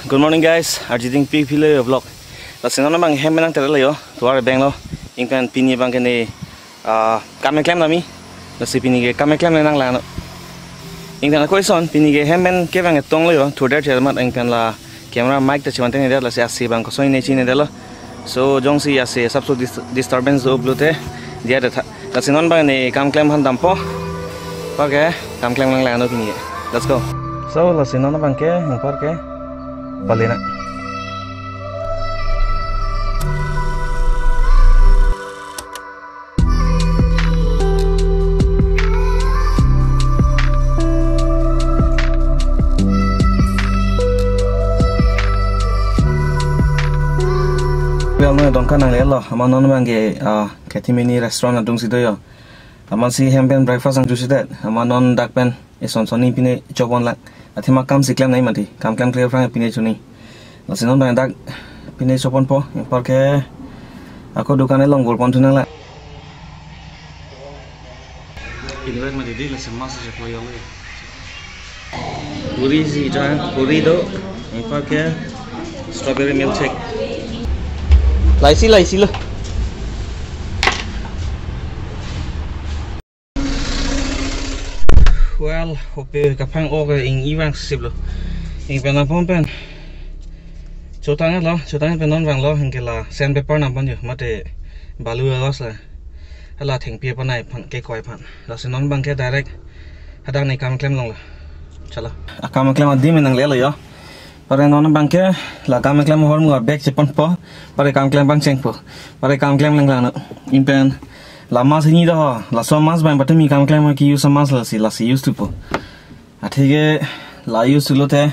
Good morning guys, Arjiting P Pile vlog. Lasin na bang hem nang tera layo, tuar bang lo. Ingkan pini bang kene kame klem nami. Lasi pini ke kame klem nang lano. Ingkan ako ison pini ke hem men ke bang etong layo, tuar der mat ingkan la camera mic ta chiwante ne der lasi asi bang ko soi ne chi ne der lo. So jong si asi sabso disturbance do blute dia da. Lasin non bang ne kam klem han dampo. Pakai kam klem nang lano pini. Let's go. So lasin non bang ke ngpar ke Balena. Well, no, don't can I love. I'm on Mangi, Katimini restaurant at Dungsidoyo. I'm on see hempen breakfast and juicy that. I'm on duck pen. It's on Sonny Pine chop on like. Athima kam siklam nahi mati kam clear frang pine chuni lasinon bang dak pine chopon po par ke ako dukane longgol pon tunang la inwet mati di lasin mas je ko yo puri si jan puri do par ke strawberry milkshake laisi lo well hope kapang oke ing iwang sip lo ing penan pompen chotang penon wang lo hingela sandpaper nam pan jo mate balu awas la hala thengpie panai phan ke koi phan lasinon bang ke direct hadang nei kam klem long la chala akam klem adi menang le lo yo pare non bang ke la kam klem hor mu back chepon po pare kam klem bang cheng po pare kam klem lang la no ing pen lama sini dah, laso mas bang bertemu kam klem ki use mas lasi use tu po. Athige la use tu lo te,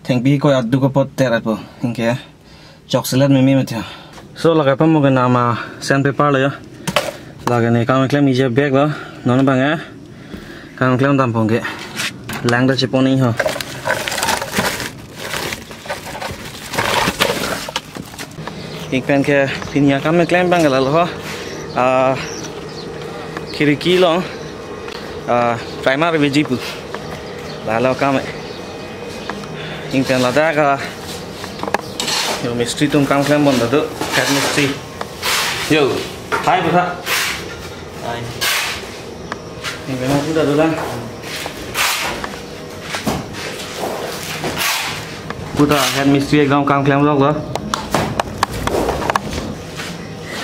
thengpi ko adu ko pot terat po, ingke chocolate memi metya. So laga pam mo nama sandpaper lo ya. Laga ni kam klem ije bag lo, non bang ya. Kam klem tam pong ke, lang dah ceponi ho. Ingpen ke pinya kam klem bang la lo. Kiriki long primer vejipu lalau kame ingkan lada ka yo mystery tum kam klem bon dadu cat mystery yo hai butha hai ingkan aku dadu lang butha cat mystery ekdom kam klem log lo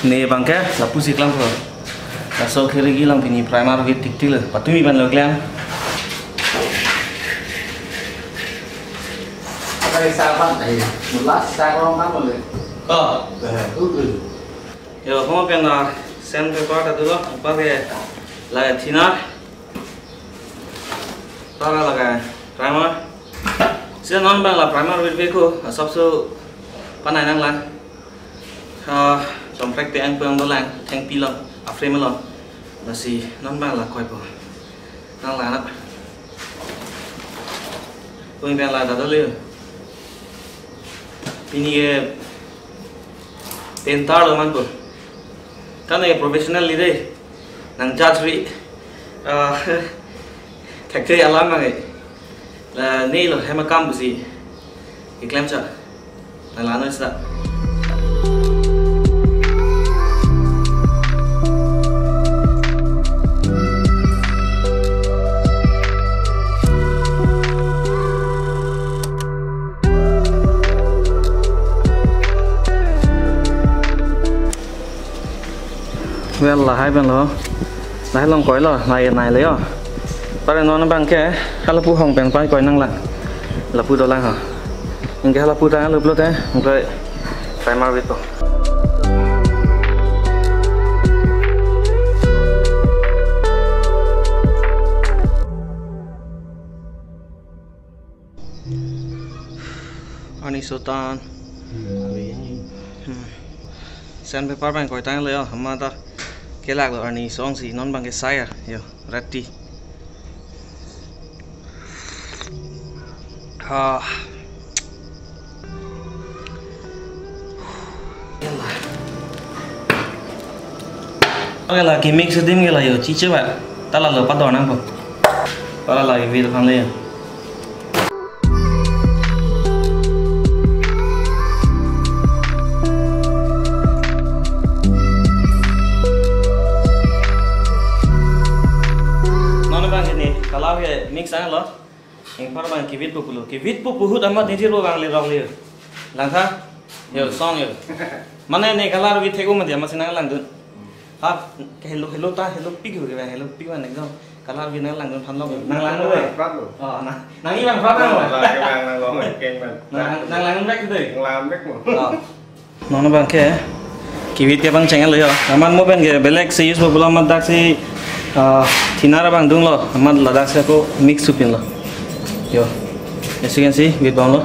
ne bangke lapu siklam ko so kiri gilang pini primer with tiktil patumi ban lo klem cái sao bắt này một lát sao không bắt rồi yo como pen na sandpaper ta dulu pakai la thina tara laga primer sia non bang la primer with beko sabso panai nang lan som prek te ang pang dolang theng pi lo frame lo nasi non bang la koi po nang la na tôi bang la da dulu ini ke tentar lo man po kan ye professional li deh nang judge ri kakte alam ngai la nei lo hema kam busi iklam cha la la no sa well là hai bên lo hai long cõi lo này lấy à bây nó bằng cái là pu hồng bèn quay cõi năng lặng là pu đô la hả những cái là pu ta lụp lụt đấy một cái phải mau đi thôi anh sultan sandpaper bang cõi tang lấy à mà ta cái lạc rồi này xong gì non bằng cái sai à yo ready Oke lah, mix sedih nggak lah yo, cici pak, tak lalu apa doang apa, para lagi video kan leh. mix ang lo ing par bang kivit pu puhut amat ni jiro bang le rong le lang tha yo song yo mane ne kalar vi thego ma dia ma sinang lang dun ha hello ta hello pig ho ge hello pig man ekdom kalar vi nang lang dun phan lo nang lang le nang ni bang phát nang là cái bang đang lo mình ken mình nang lang back tu làm biết mà nó bang ke kivit ke bang chengel yo aman mo ben ge belek se use bola mat dak se thinara bang dung lo aman ladak se ko mix supin lo yo as you can see with bang lo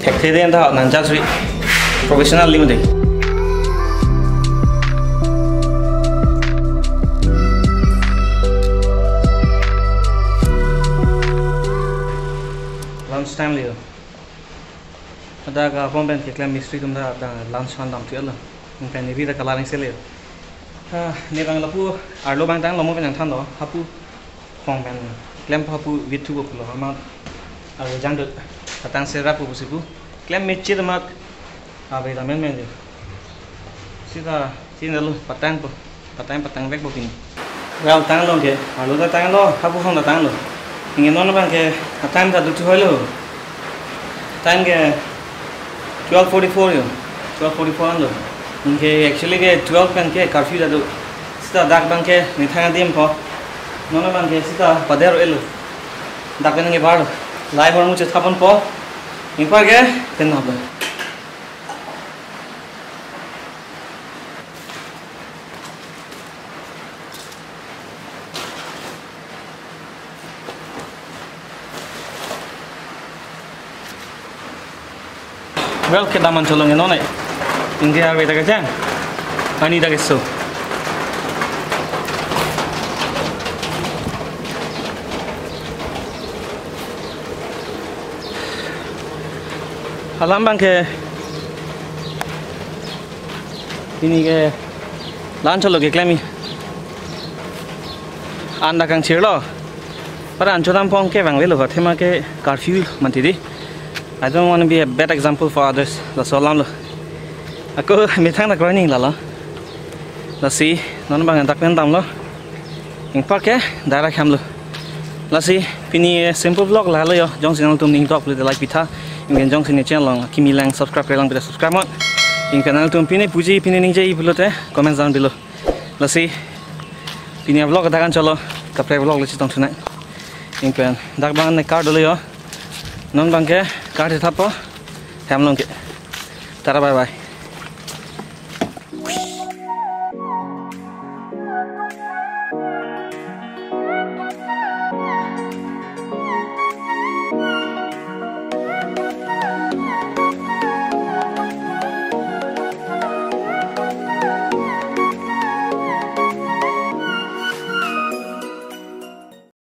thek the den da nan cha sri professional limited lunch time liyo ada ka pompen ke klam mystery tum da lunch han dam tiel ng pen ni da kalaring se liyo ne bang lapu arlo bang tang lo mo pen than do hapu hong pen klam hapu vitu ko lo ma ar jang dot tang se rapu busipu klam mechi da mak ave da men men sida sinalo patang vek bo pin well tang lo ke arlo da tang lo hapu hong da tang lo ingin non bang ke time da dutu hoilo time ke 12:44 yo 12:44 lo ingke actually ke 12 bang ke curfew da do sita dak bang ke ni thang dim pho non bang ke sita padero elo dak bang ke bar lai hor mu che thapon pho ingpa ke ten na ba well ke daman cholong eno nai india ave daga jang ani daga so halam bang ke ini ke lan cholo ke klami anda kang chirlo para anchodam pong ke bang velo thema ke curfew mantidi I don't want to be a bad example for others. That's all I'm. Aku mitang nak running lala. Lasi, non bang tak pentam lo. Ingpak ke, darah ham lo. Lasi, pini simple vlog lah lo yo. Jong sinang tum ning top le like pita. Ingin jong sini channel kimi lang subscribe lang pita subscribe mot. Ing channel tum pini puji pini ning jai below te comment down below. Lasi, pini vlog dakan cholo. Kapre vlog le chitong tonight. Ing pen dak bang ne card lo yo. Non bang ke card thapo. Ham long ke. Tara bye bye.